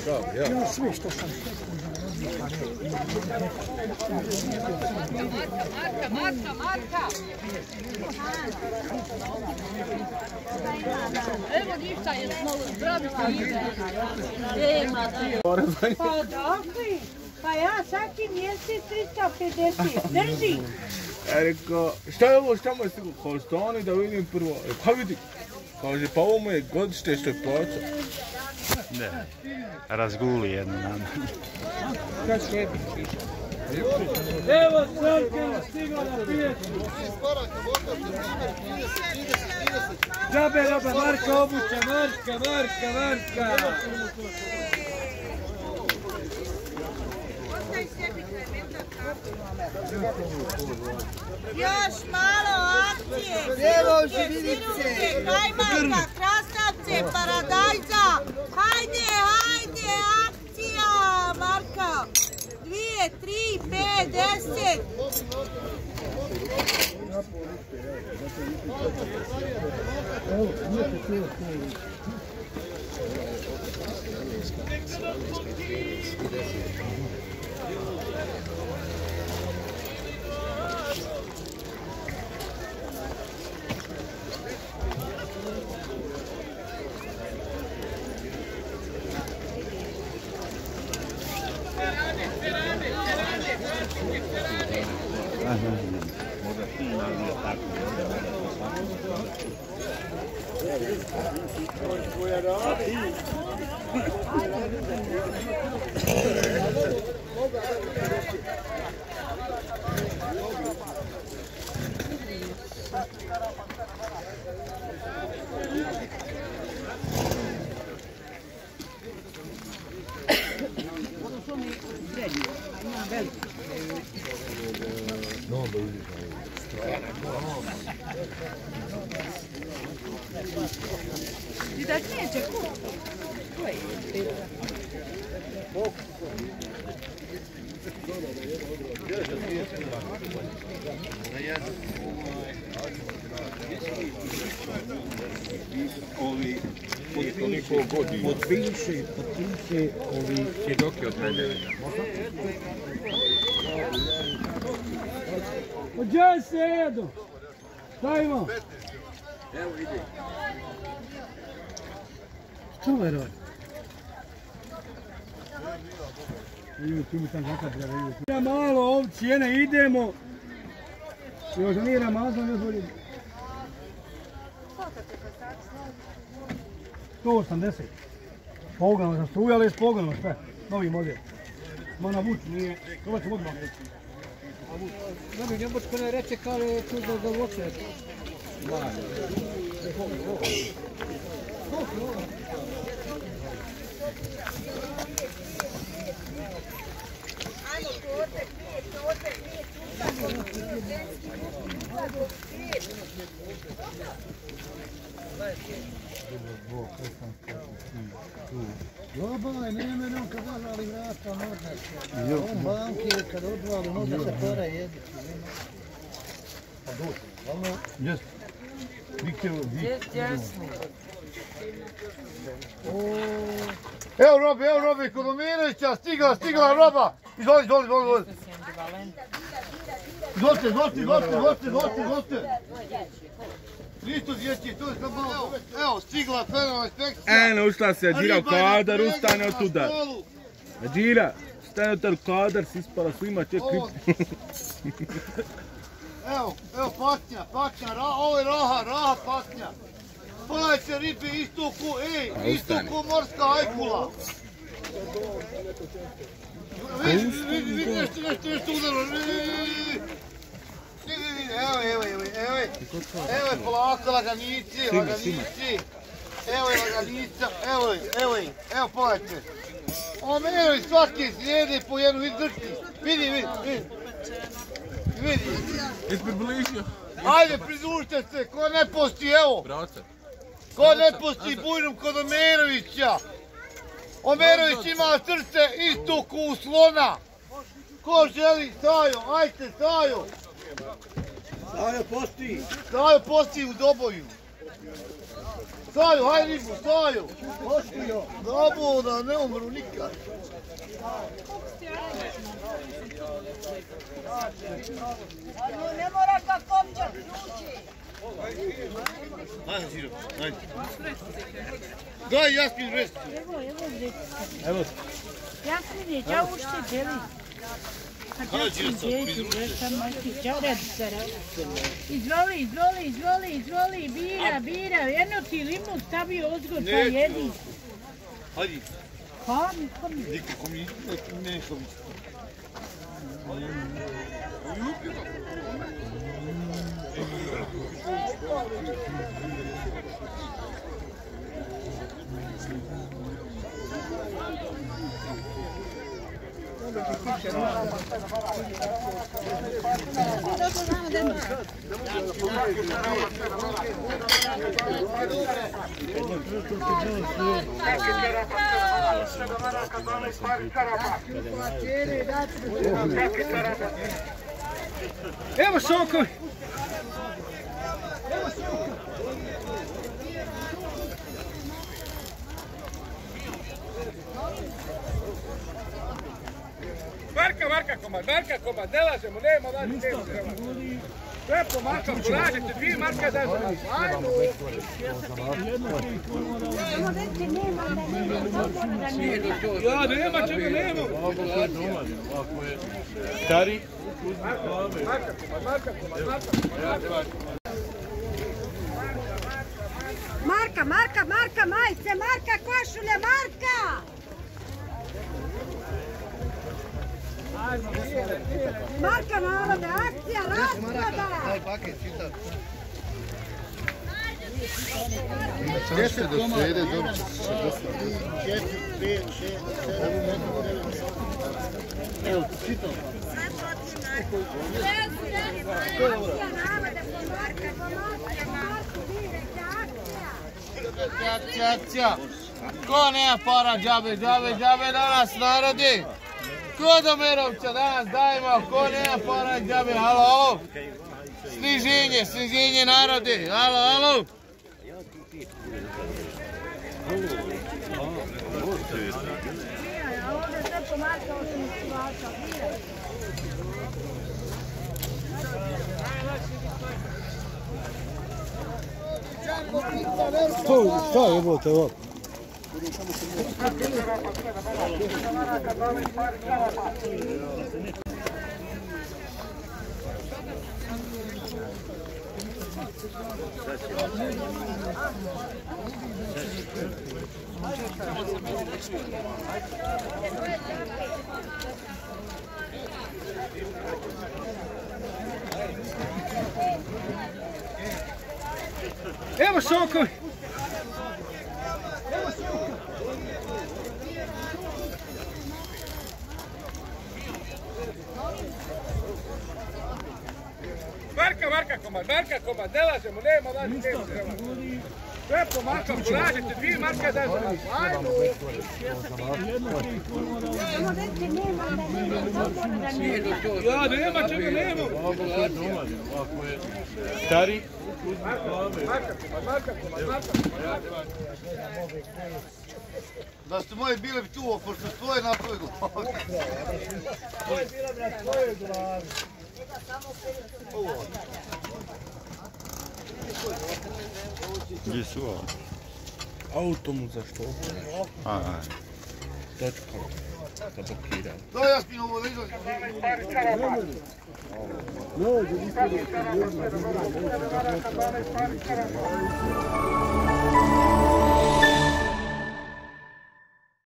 Ja sve što sam Marka! Evo ništa, jesmo zdravi Pa dakle, pa ja svaki mjesec 350, drži. Ja rekao, šta je ovo, šta mu je stiglo? Kao stani da vidim prvo. Pa vidi. Kaže, pa ovo mu je godište što je plaća. Ne, razguli jednu nam. Evo Srke stigla na pijetu. Džabe, Marka obuća, Marka. Još malo akcije, siruke, kajmaka, krastavce, paradajza. Hajde, akcija, Marka. 2, 3, 5, 10. Možda fina, ali je tako. Ti da neće ko? Ko je? Ovi, potpiše ovi svjedoke od mene. Gdje se jedu? Šta ima? Evo ide. Što ovaj radi? Ja malo ovcijene idemo. Još nije Ramazan, još volim. 180. Pogonama sam strujali s pogonama sve. Novi model. Mana vuč nije. Ovo ću odmah reći. Ne bi njemačko ne reče kao je tu da voće. Lobaj, nema nam kad odvali vrata, možda se. On banki kad odvali, možda se pora jediti. Pa dođe. Jes. Jasno. Evo Robi, Kodomirovića, stigla roba. Izvoli. Izvolite. Listo dječji, to je sad malo. Evo, stigla fenomenalna inspekcija. Eno, ušla se, Džira kadar, ustane od tuda. Džira, stane od tuda kadar, si ispala svima, ček krip. Evo, patnja, ovo je raha patnja. Pogledajte ribe isto ko morska ajkula. Vidi nešto udaro. Evo je polako laganici. Evo je laganica, evo pogledajte. Omerovi svake slijede po jednu izdrti. Vidi. Jesi približio? Ajde, pridružite se, ko ne posti, evo. Ko ne posti bujnom kod Omerovića. Omerović ima srce isto ko u slona. Ko želi, Sajo, ajte, Sajo. Sajo posti u Doboju. Staju, hajde Ribu, staju! Zabuda, ne umru nikad. Ne mora ga kopčat, ključi. Hajde, Žiro, hajde. Daj, Jasmin, vresti. Evo. Jasmine, čau ušte deli. Izvoli, bira, jedno ti limun stavio ozgod pa jedi. Hajde. Kom. Nikako mi nešto mi. Evo sokovi! Marka komad, ne lažemo, nema važno nema. Sve po Marka, porađete, 2 Marka da za nas, ajmo! Ja, nema čega, nema! Stari? Marka, majice, Marka, košulje, Marka! Marka narode, akcija, rasproda! Daj paket, čitam. Češće do srede, dobit će se 60. 4, 5, 6, 7, evo, čitam. Akcija narode, Akcija. Ko nema para, džabe danas narodi? Ko do Merovca danas dajmo, ko nema para, džabe, halo? Sniženje narodi, halo? Šta je jebote ovo? Evo sokovi! Marka komad, ne lažemo, nema važno nema. Sve po Marka, porađete, 2 Marka da za nas, ajmo! Ja, nema čega, nema! Stari? Marka komad. Da ste moji bili tu, pošto svoje napravili. Ovo je bila na tvojoj glavi. Gdje su ovo? Auto mu zašto? Aha. Točka. Da blokira. To je Jasmin ovo, da izlazi. No,